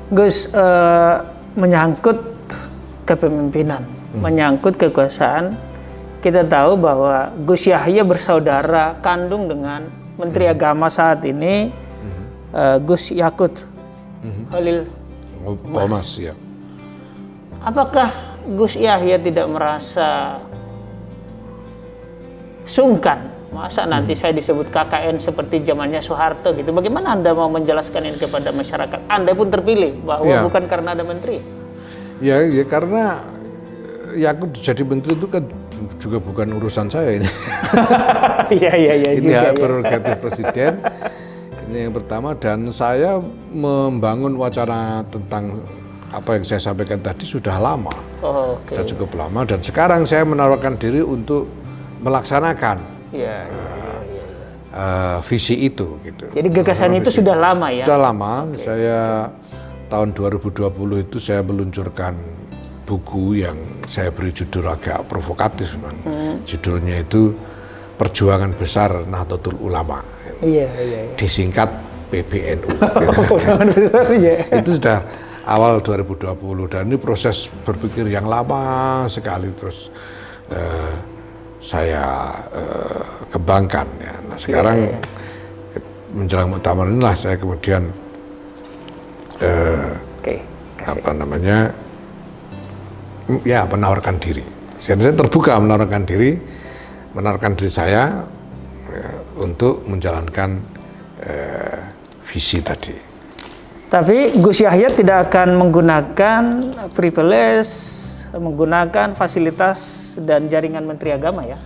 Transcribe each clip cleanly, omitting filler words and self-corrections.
Gus, menyangkut kepemimpinan, menyangkut kekuasaan, kita tahu bahwa Gus Yahya bersaudara kandung dengan Menteri Agama saat ini, Gus Yakut Khalil Mas, ya. Apakah Gus Yahya tidak merasa sungkan? Masa nanti saya disebut KKN seperti zamannya Soeharto gitu. Bagaimana Anda mau menjelaskan ini kepada masyarakat? Anda pun terpilih bahwa bukan karena ada menteri. Ya karena Yakut jadi menteri itu kan juga bukan urusan saya ini. Iya. Ini hak prerogatif presiden. Ini yang pertama, dan saya membangun wacana tentang apa yang saya sampaikan tadi sudah lama. Sudah cukup lama, dan sekarang saya menawarkan diri untuk melaksanakan visi itu gitu. Jadi gagasan itu sudah lama ya? Sudah lama. Saya tahun 2020 itu saya meluncurkan buku yang saya beri judul agak provokatif memang. Judulnya itu Perjuangan Besar Nahdlatul Ulama. Iya. Disingkat PBNU. Itu sudah awal 2020, dan ini proses berpikir yang lama sekali terus saya kembangkan ya. Nah sekarang menjelang muktamar inilah saya kemudian menawarkan diri. Saya terbuka menawarkan diri saya untuk menjalankan visi tadi. Tapi Gus Yahya tidak akan menggunakan privilege, menggunakan fasilitas dan jaringan Menteri Agama ya?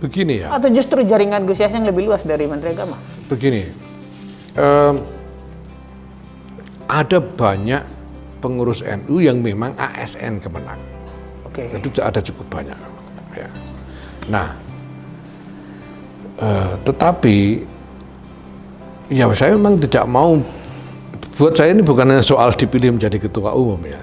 Begini ya. Atau justru jaringan Gus Yahya yang lebih luas dari Menteri Agama? Begini, ada banyak pengurus NU yang memang ASN Kemenang. Itu ada cukup banyak. Ya. Nah, tetapi ya saya memang tidak mau. Buat saya ini bukan soal dipilih menjadi ketua umum ya.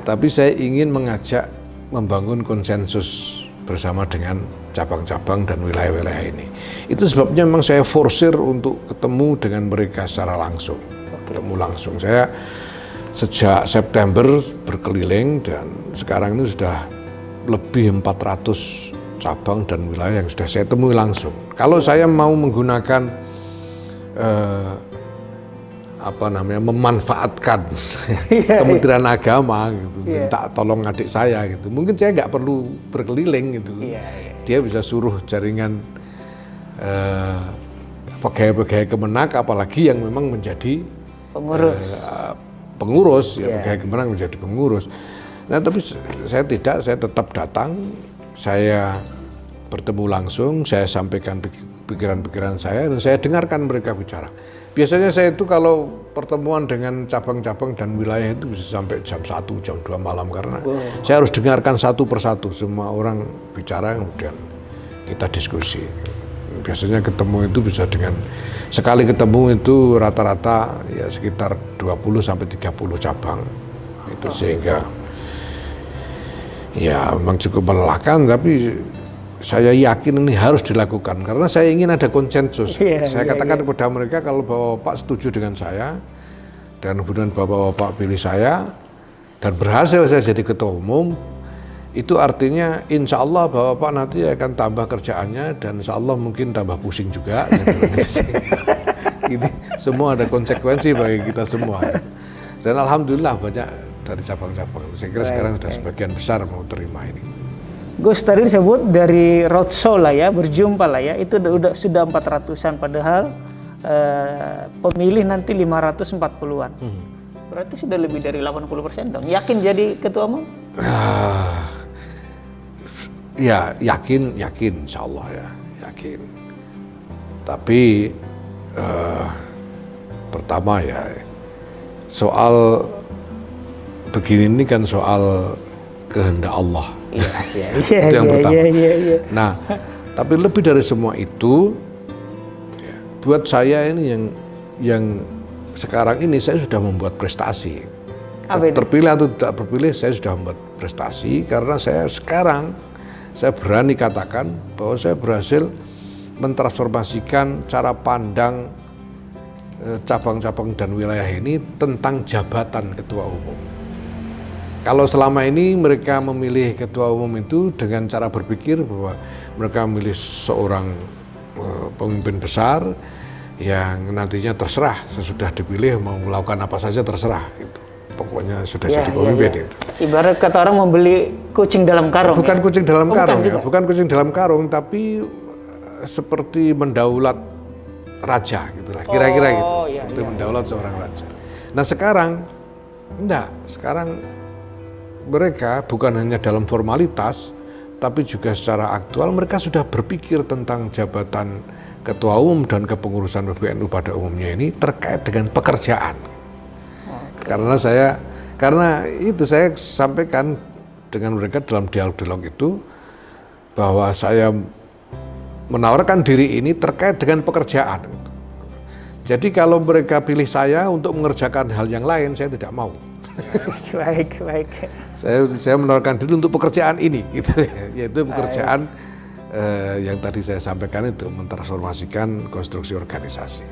Tapi saya ingin mengajak membangun konsensus bersama dengan cabang-cabang dan wilayah-wilayah ini. Itu sebabnya memang saya forsir untuk ketemu dengan mereka secara langsung. Ketemu langsung. Saya sejak September berkeliling, dan sekarang ini sudah lebih 400 cabang dan wilayah yang sudah saya temui langsung. Kalau saya mau menggunakan memanfaatkan Kementerian Agama gitu, minta tolong adik saya gitu, mungkin saya nggak perlu berkeliling gitu. Dia bisa suruh jaringan pegawai-pegawai Kemenak, apalagi yang memang menjadi pengurus pegawai Kemenak menjadi pengurus. Nah tapi saya tidak, saya tetap datang, saya bertemu langsung, saya sampaikan pikiran-pikiran saya, dan saya dengarkan mereka bicara. Biasanya saya itu kalau pertemuan dengan cabang-cabang dan wilayah itu bisa sampai jam 1, jam 2 malam, karena saya harus dengarkan satu persatu semua orang bicara, kemudian kita diskusi. Biasanya ketemu itu bisa dengan, sekali ketemu itu rata-rata ya sekitar 20 sampai 30 cabang. Itu sehingga ya memang cukup melelahkan, tapi saya yakin ini harus dilakukan karena saya ingin ada konsensus. Saya katakan kepada mereka, kalau Bapak setuju dengan saya dan kemudian Bapak pilih saya dan berhasil saya jadi ketua umum, itu artinya insya Allah Bapak nanti akan tambah kerjaannya, dan insya Allah mungkin tambah pusing juga. Ini semua ada konsekuensi bagi kita semua. Dan alhamdulillah banyak dari cabang-cabang. Saya kira sekarang sudah sebagian besar mau terima ini. Gus tadi disebut dari roadshow lah ya, berjumpa lah ya, itu sudah 400-an, padahal pemilih nanti 540-an. Berarti sudah lebih dari 80% dong. Yakin jadi ketua umum? Ya yakin insya Allah ya, yakin. Tapi pertama ya, soal begini ini kan soal kehendak Allah. Itu yang pertama. Nah, tapi lebih dari semua itu, buat saya ini yang sekarang ini saya sudah membuat prestasi. Terpilih atau tidak terpilih, saya sudah membuat prestasi karena saya berani katakan bahwa saya berhasil mentransformasikan cara pandang cabang-cabang dan wilayah ini tentang jabatan ketua umum. Kalau selama ini mereka memilih ketua umum itu dengan cara berpikir bahwa mereka memilih seorang pemimpin besar yang nantinya terserah sesudah dipilih mau melakukan apa saja terserah gitu. Pokoknya sudah jadi pemimpin itu. Ibarat kata orang membeli kucing dalam karung. Bukan kucing dalam karung ya, juga. bukan kucing dalam karung, tapi seperti mendaulat raja gitulah, kira-kira gitu. Seperti mendaulat seorang raja. Nah sekarang enggak, sekarang mereka bukan hanya dalam formalitas, tapi juga secara aktual mereka sudah berpikir tentang jabatan ketua umum dan kepengurusan PBNU pada umumnya ini terkait dengan pekerjaan. Karena itu saya sampaikan dengan mereka dalam dialog-dialog itu bahwa saya menawarkan diri ini terkait dengan pekerjaan. Jadi kalau mereka pilih saya untuk mengerjakan hal yang lain, saya tidak mau. Baik. Saya menawarkan diri untuk pekerjaan ini, gitu, yaitu pekerjaan yang tadi saya sampaikan itu mentransformasikan konstruksi organisasi.